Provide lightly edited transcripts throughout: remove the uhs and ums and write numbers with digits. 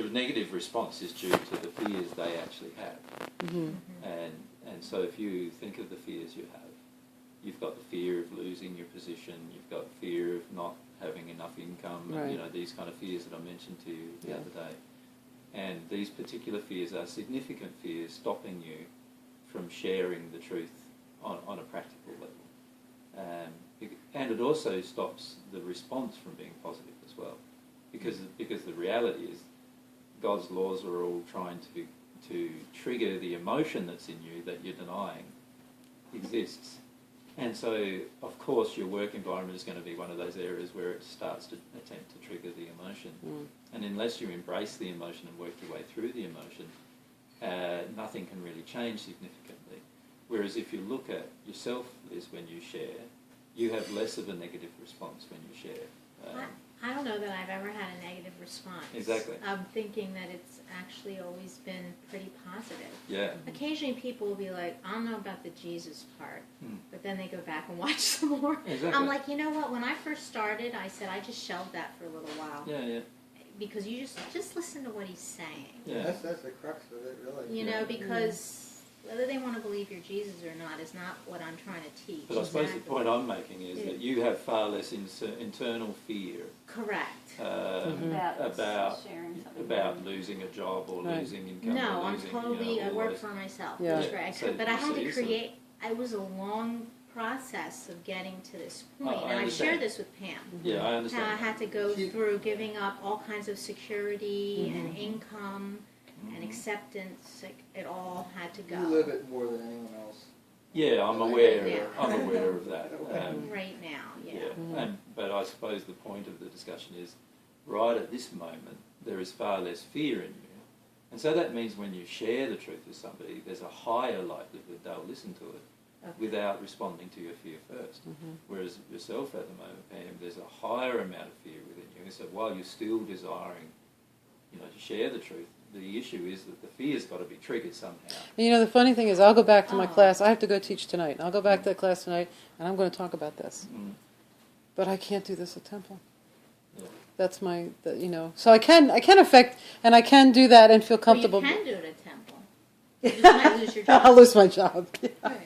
the negative response is due to the fears they actually have. Mm-hmm. And so if you think of the fears you have, you've got the fear of losing your position, you've got fear of not having enough income, Right. and these kind of fears that I mentioned to you the Yeah. other day. And these particular fears are significant fears stopping you from sharing the truth on a practical level. And it also stops the response from being positive as well. Because the reality is God's laws are all trying to trigger the emotion that's in you that you're denying exists. And so, of course, your work environment is going to be one of those areas where it starts to attempt to trigger the emotion. And unless you embrace the emotion and work your way through the emotion, nothing can really change significantly. Whereas if you look at yourself, Liz, when you share, you have less of a negative response when you share. I don't know that I've ever had a negative response. Exactly. I'm thinking that it's actually always been pretty positive. Yeah. Occasionally people will be like, I don't know about the Jesus part, but then they go back and watch some more. Exactly. I'm like, you know what, when I first started, I said I just shelved that for a little while. Yeah. Because you just listen to what he's saying. Yeah. That's the crux of it, really. You know, because whether they want to believe you're Jesus or not is not what I'm trying to teach. But I suppose the point I'm making is that you have far less internal fear. Correct. About losing a job or Right. losing income. No, or I'm losing, totally, I all work those- for myself. Yeah. That's right. So But I had to you see, create, it was a long process of getting to this point. I And I understand. shared this with Pam. Yeah, I How understand. I had to go through giving up all kinds of security and income and acceptance. Like, it all had to go. You live it more than anyone else. Yeah, I'm Right aware. now. I'm aware of that. Right now, yeah. But I suppose the point of the discussion is, right at this moment, there is far less fear in you, and so that means when you share the truth with somebody, there's a higher likelihood they'll listen to it without responding to your fear first. Whereas yourself at the moment, Pam, there's a higher amount of fear within you. And so while you're still desiring, to share the truth, the issue is that the fear's got to be triggered somehow. And the funny thing is, I'll go back to my class. I have to go teach tonight. And I'll go back to the class tonight, and I'm going to talk about this. But I can't do this at Temple. Yeah. That's So I can affect, and I can do that and feel comfortable. Well, you can do it at Temple. You just might lose your job. I'll lose my job.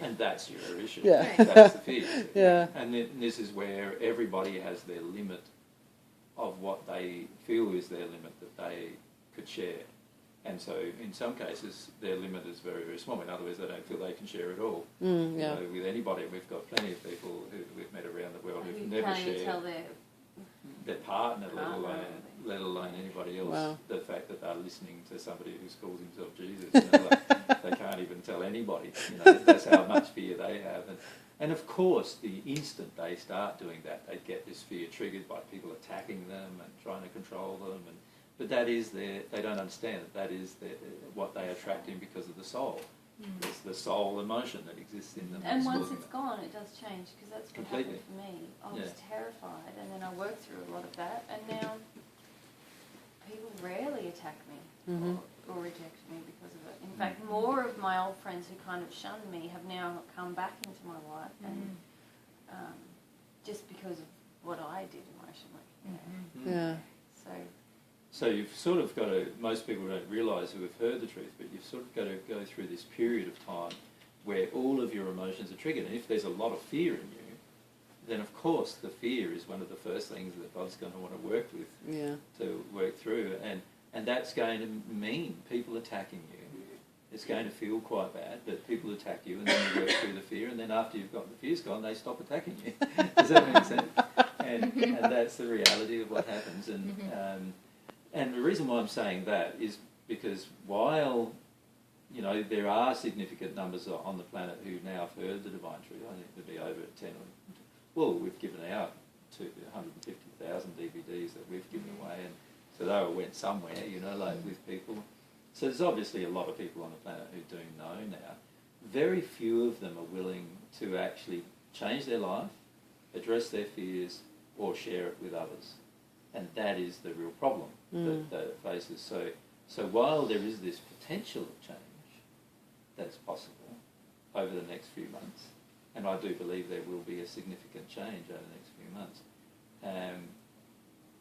And that's your issue. Yeah. That's the fear. Yeah. And this is where everybody has their limit of what they feel is their limit that they could share. And so in some cases, their limit is very, very small. In other words, they don't feel they can share at all. Yeah. With anybody, we've got plenty of people who we've met around the world who've You never can't even shared tell their partner, Partner. let alone anybody else. Wow. The fact that they're listening to somebody who calls himself Jesus, they can't even tell anybody. That's how much fear they have. And of course, the instant they start doing that, they get this fear triggered by people attacking them and trying to control them. But that is they don't understand that is what they attract in because of the soul. It's the soul emotion that exists in them. And that's once causing it's it. gone, it does change, because that's what Completely. happened for me. I was Yeah. terrified, and then I worked through a lot of that, and now people rarely attack me or reject me because of it. In fact, more of my old friends who kind of shunned me have now come back into my life, and just because of what I did emotionally. Yeah. So you've sort of got to, most people don't realise who have heard the truth, but you've sort of got to go through this period of time where all of your emotions are triggered. And if there's a lot of fear in you, then of course the fear is one of the first things that God's going to want to work with, to work through. And that's going to mean people attacking you. It's going to feel quite bad, but people attack you, and then you work through the fear, and then after you've got the fears gone, they stop attacking you. Does that make sense? And that's the reality of what happens. And the reason why I'm saying that is because while, there are significant numbers on the planet who now have heard the divine truth, I think there'd be over 10 we've given out 250,000 DVDs that we've given away, and so they all went somewhere, with people. So there's obviously a lot of people on the planet who do know now. Very few of them are willing to actually change their life, address their fears, or share it with others. And that is the real problem that it faces. So while there is this potential of change that's possible over the next few months, and I do believe there will be a significant change over the next few months,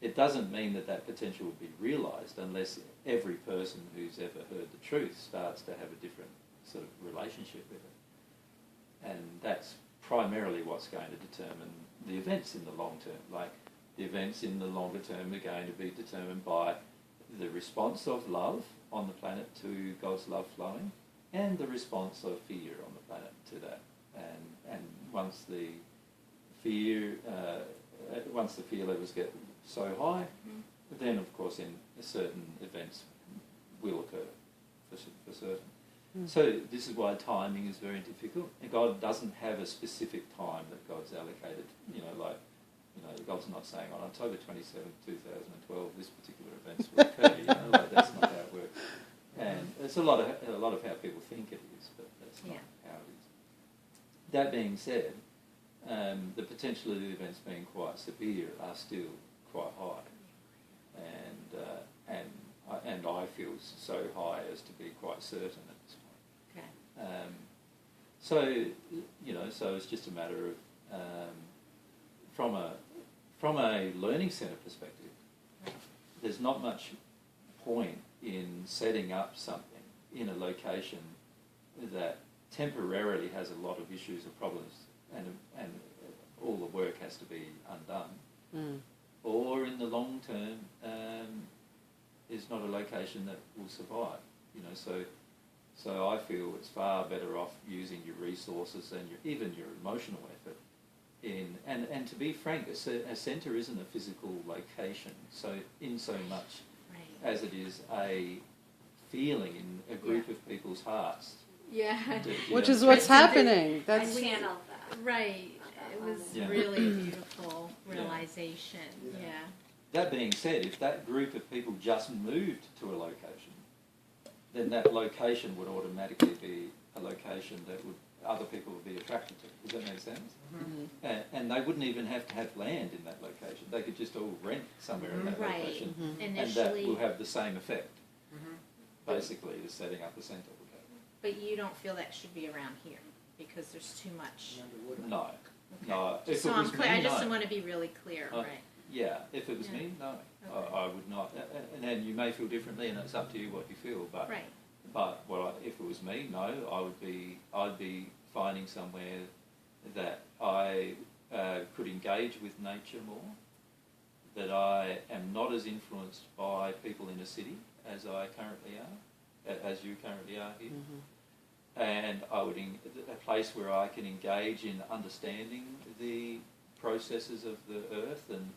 it doesn't mean that that potential will be realised unless every person who's ever heard the truth starts to have a different sort of relationship with it. And that's primarily what's going to determine the events in the long term. Like, the events in the longer term are going to be determined by the response of love on the planet to God's love flowing, and the response of fear on the planet to that. And once the fear levels get so high, then of course in certain events will occur for certain. So this is why timing is very difficult. And God doesn't have a specific time that God's allocated. God's not saying on October 27th, 2012, this particular events will occur. That's not how it works. And it's a lot of how people think it is, but that's not how it is. That being said, the potential of the events being quite severe are still quite high, and I feel so high as to be quite certain at this point. Okay. So it's just a matter of from a learning centre perspective, there's not much point in setting up something in a location that temporarily has a lot of issues or problems, and all the work has to be undone, or in the long term is not a location that will survive. So I feel it's far better off using your resources and even your emotional effort and to be frank, a centre isn't a physical location. So in so much as it is a feeling in a group of people's hearts. Yeah. Which is what's happening. That's channel that. Right. It was really a beautiful realization. Yeah. That being said, if that group of people just moved to a location, then that location would automatically be a location that other people would be attracted to. Does that make sense? Mm-hmm. And they wouldn't even have to have land in that location. They could just all rent somewhere in that location, and that will have the same effect. Basically, as setting up a centre would have. But you don't feel that should be around here because there's too much. No. Okay. No. If So it was I'm clear. me, I just no. want to be really clear, right? Yeah, if it was me, no. Okay. I would not. And then you may feel differently, and it's up to you what you feel. But Right. But if it was me, no, I'd be finding somewhere that I could engage with nature more, that I am not as influenced by people in a city as I currently are, as you currently are here, and I would a place where I can engage in understanding the processes of the earth and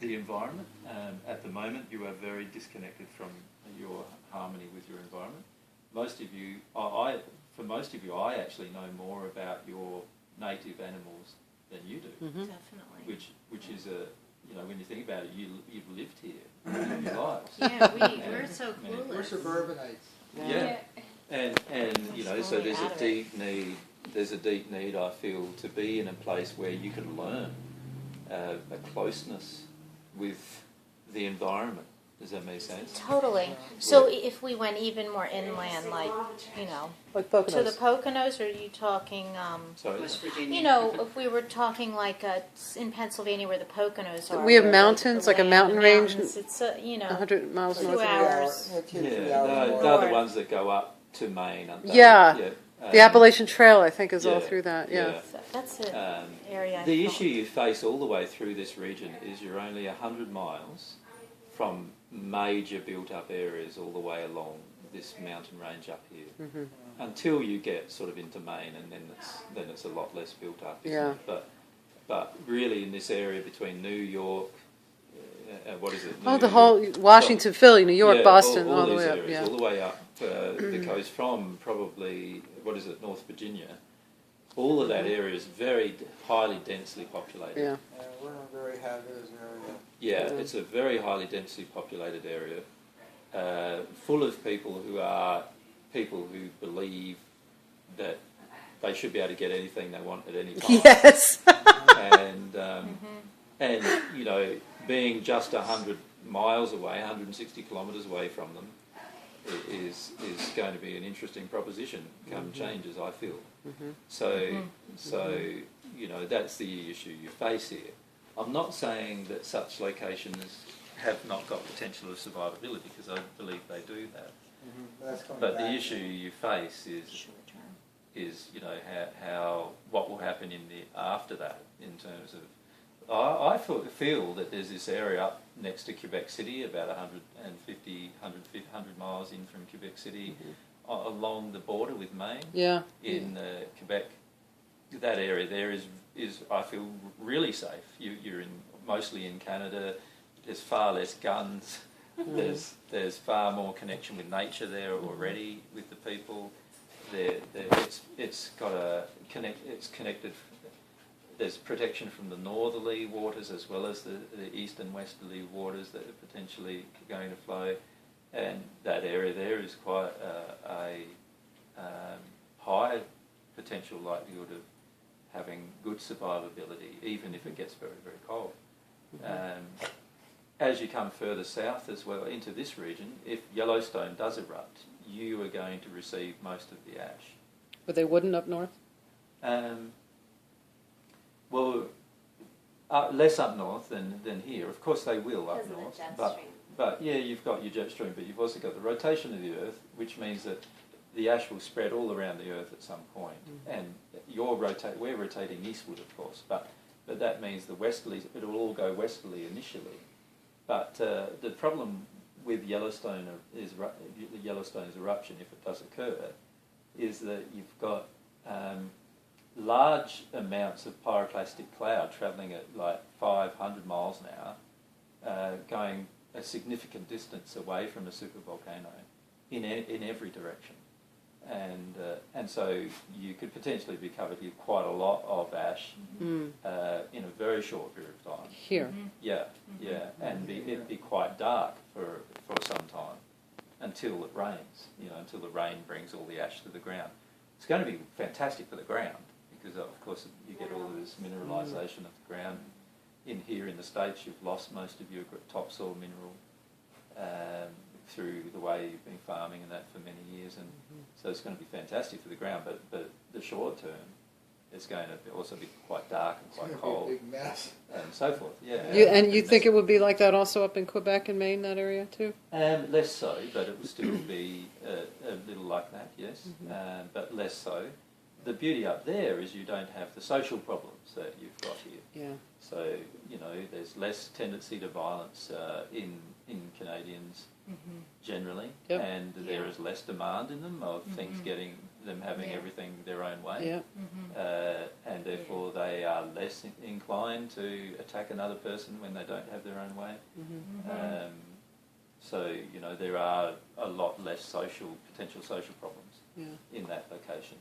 the environment. At the moment, you are very disconnected from your harmony with your environment. Most of you, for most of you, I actually know more about your native animals than you do. Definitely. Which is when you think about it, you've lived here your lives. Yeah, we're so clueless. We're suburbanites. Yeah. And so there's a deep need. There's a deep need, I feel, to be in a place where you can learn a closeness with the environment. Does that make sense? Totally. So if we went even more inland, like like to the Poconos. Poconos, or are you talking? Sorry. If we were talking like in Pennsylvania where the Poconos are. We have where mountains, the like a land, mountain the range, mountains, It's 100 miles 2 north of hours. Yeah, 3 hours they're more. the ones that go up to Maine, aren't they? Yeah. The Appalachian Trail, I think, is all through that. Yeah. So that's an area. The issue you face all the way through this region is you're only 100 miles from major built-up areas all the way along this mountain range up here, until you get sort of into Maine, and then it's a lot less built up. Isn't it? But really, in this area between New York, what is it? Oh, the whole Washington, Philly, New York, Boston, all the these way up. areas, Yeah. all the way up the coast from probably North Virginia. All of that area is very highly densely populated. Yeah. We're in a very hazardous area. Yeah, it's a very highly densely populated area, full of people who believe that they should be able to get anything they want at any time. Yes. And being just 100 miles away, 160 kilometres away from them, is going to be an interesting proposition come changes, I feel. So that's the issue you face here. I'm not saying that such locations have not got potential of survivability, because I believe they do that. That's coming But the back. issue you face Short term. is how what will happen in the after that in terms of. I feel that there's this area up next to Quebec City, about 100 miles in from Quebec City, along the border with Maine. Yeah. In Quebec, that area there is I feel really safe. You're mostly in Canada. There's far less guns. There's far more connection with nature there already with the people. It's connected. There's protection from the northerly waters as well as the east and westerly waters that are potentially going to flow, and that area there is quite a high potential likelihood of having good survivability, even if it gets very, very cold. As you come further south as well into this region, if Yellowstone does erupt, you are going to receive most of the ash. But they wouldn't up north? Well, less up north than here. Of course they will up Because of the north. jet but, stream. but yeah, you've got your jet stream, but you've also got the rotation of the Earth, which means that the ash will spread all around the Earth at some point. And we're rotating eastward, of course, but that means the westerlies, it'll all go westerly initially. But the problem with Yellowstone's eruption, if it does occur, is that you've got large amounts of pyroclastic cloud travelling at like 500 miles an hour, going a significant distance away from a supervolcano in every direction. And so you could potentially be covered with quite a lot of ash in a very short period of time. Here. Yeah, and it'd be quite dark for some time until it rains. Until the rain brings all the ash to the ground. It's going to be fantastic for the ground because, of course, you get all of this mineralisation of the ground. Here in the States, you've lost most of your topsoil mineral through the way you've been farming and that for many years, and so it's going to be fantastic for the ground. But the short term, it's going to also be quite dark and quite cold, Big mess. and so forth. Yeah. And you think it would be like that also up in Quebec and Maine, that area too? Less so, but it will still be a little like that, yes, but less so. The beauty up there is you don't have the social problems that you've got here. Yeah. So, there's less tendency to violence in Canadians generally, Yep. and there is less demand in them of things having Yeah. everything their own way. Yeah. And therefore they are less inclined to attack another person when they don't have their own way. So, there are a lot less potential social problems in that location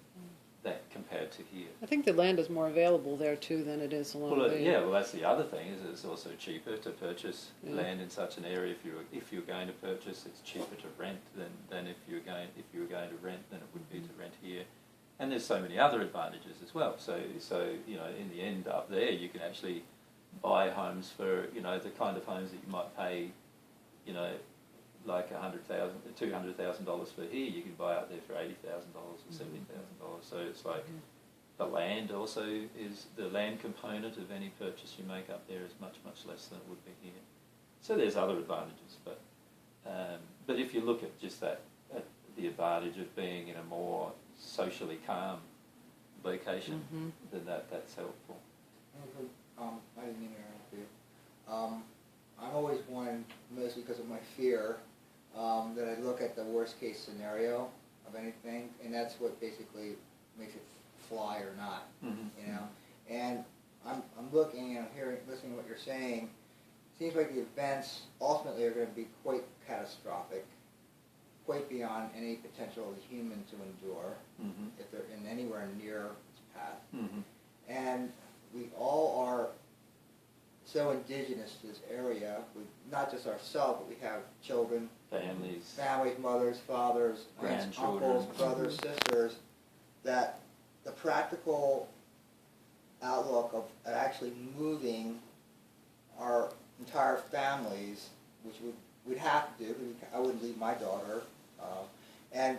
that compared to here. I think the land is more available there too than it is along Well, the... that's the other thing, is it's also cheaper to purchase land in such an area. If you're going to purchase, it's cheaper to rent than if you were going to rent than it would be to rent here. And there's so many other advantages as well. So in the end up there, you can actually buy homes for the kind of homes that you might pay, like $100,000, $200,000 for here. You can buy out there for $80,000 or $70,000. So it's like the land also is the land component of any purchase you make up there is much less than it would be here. So there's other advantages, but if you look at just at the advantage of being in a more socially calm location, then that's helpful. I didn't mean to interrupt you. I'm always one, mostly because of my fear, that I look at the worst case scenario of anything, and that's what basically makes it fly or not, And I'm looking and I'm listening to what you're saying. Seems like the events ultimately are going to be quite catastrophic, quite beyond any potential of the human to endure if they're in anywhere near its path. And we all are so indigenous to this area, with not just ourselves, but we have children, families, mothers, fathers, aunts, uncles, brothers, sisters, that the practical outlook of actually moving our entire families, which we'd have to do, because I wouldn't leave my daughter, and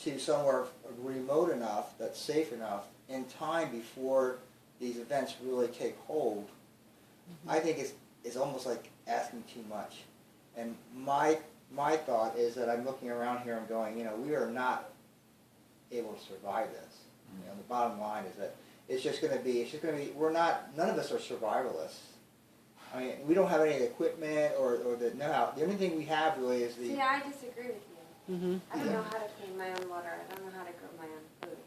to somewhere remote enough that's safe enough in time before these events really take hold, I think it's almost like asking too much. And my thought is that I'm looking around here and going, we are not able to survive this. The bottom line is that it's just going to be, none of us are survivalists. I mean, we don't have any of the equipment or the know-how. The only thing we have really is the... See, I disagree with you. Mm-hmm. I don't know how to clean my own water. I don't know how to grow my own food.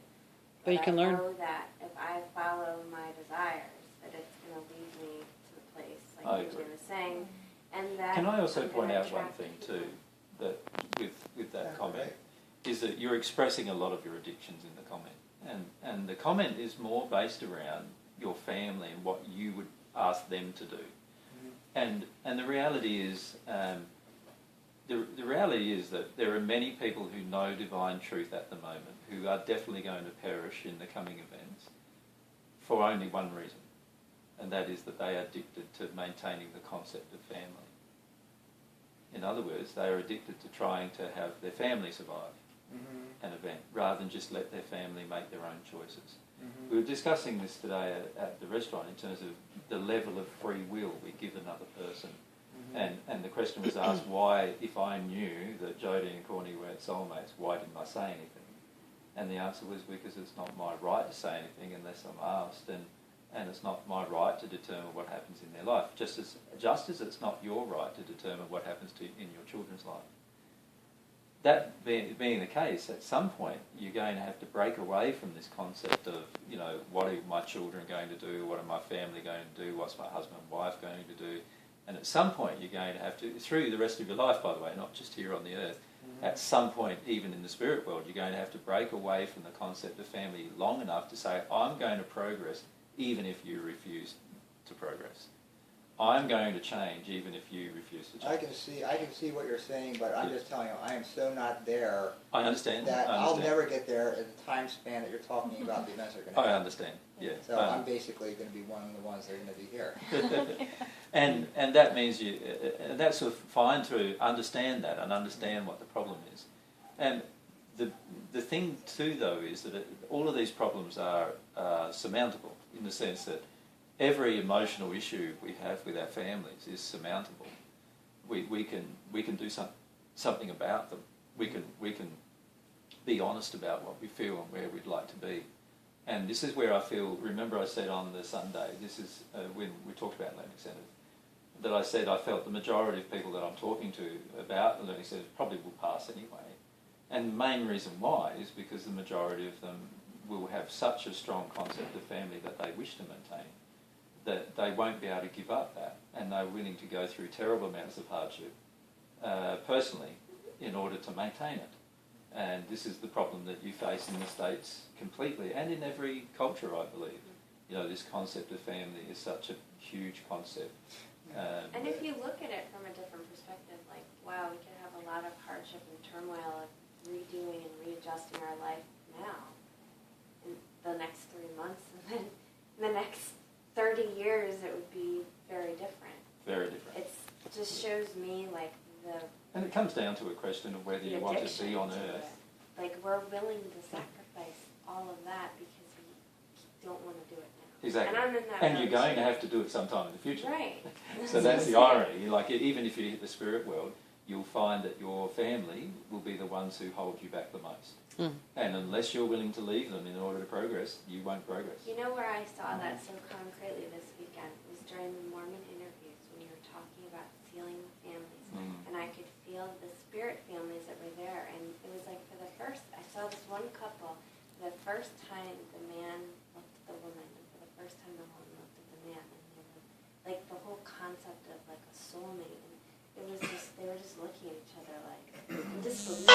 But you can learn. I know that if I follow my desires, that it's going to lead me to the place, I like you agree. were saying. And that Can I also I'm point gonna out one attract thing people. too, that with that Yeah, comment, right. is that you're expressing a lot of your addictions in the comment. And the comment is more based around your family and what you would ask them to do. And the reality is, the reality is that there are many people who know divine truth at the moment who are definitely going to perish in the coming events for only one reason, and that is that they are addicted to maintaining the concept of family. In other words, they are addicted to trying to have their family survive an event rather than just let their family make their own choices. We were discussing this today at the restaurant in terms of the level of free will we give another person. And the question was asked, why, if I knew that Jodie and Corny were soulmates, why didn't I say anything? And the answer was because it's not my right to say anything unless I'm asked, and it's not my right to determine what happens in their life, just as it's not your right to determine what happens in your children's life. That being the case, at some point you're going to have to break away from this concept of, what are my children going to do, what are my family going to do, what's my husband and wife going to do, and at some point you're going to have to, through the rest of your life by the way, not just here on the earth, at some point even in the spirit world, you're going to have to break away from the concept of family long enough to say, I'm going to progress even if you refuse to progress. I'm going to change even if you refuse to change. I can see what you're saying, but I'm just telling you, I am so not there I understand. that I I'll understand. never get there in the time span that you're talking about the events are going to I happen. understand, yeah. So I'm basically going to be one of the ones that are going to be here. And that means and that's sort of fine to understand that and understand what the problem is. And the thing too, though, is that all of these problems are surmountable in the sense that every emotional issue we have with our families is surmountable. We can do something about them. We can be honest about what we feel and where we'd like to be. And this is where I feel, remember I said on the Sunday, this is when we talked about learning centres, that I said I felt the majority of people that I'm talking to about the learning centres probably will pass anyway. And the main reason why is because the majority of them will have such a strong concept of family that they wish to maintain, that they won't be able to give up that, and they're willing to go through terrible amounts of hardship personally in order to maintain it. And this is the problem that you face in the States completely, and in every culture, I believe. This concept of family is such a huge concept. And if you look at it from a different perspective, like, wow, we could have a lot of hardship and turmoil of redoing and readjusting our life now in the next 3 months, and then in the next 30 years it would be very different. Very different. It just shows me like And it comes down to a question of whether the you want to addiction be on to earth. it. Like, we're willing to sacrifice all of that because we don't want to do it now. Exactly. And I'm in that And you're going to relationship. have to do it sometime in the future. Right. So that's the irony. Like, even if you hit the spirit world, you'll find that your family will be the ones who hold you back the most. And unless you're willing to leave them in order to progress, you won't progress. You know where I saw that so concretely this weekend was during the Mormon interviews when you were talking about sealing the families. And I could feel the spirit families that were there. And it was like I saw this one couple, the first time the man looked at the woman, and for the first time the woman looked at the man. And they were, like, the whole concept of like a soulmate. And it was just, they were just looking at each other like, disbelief.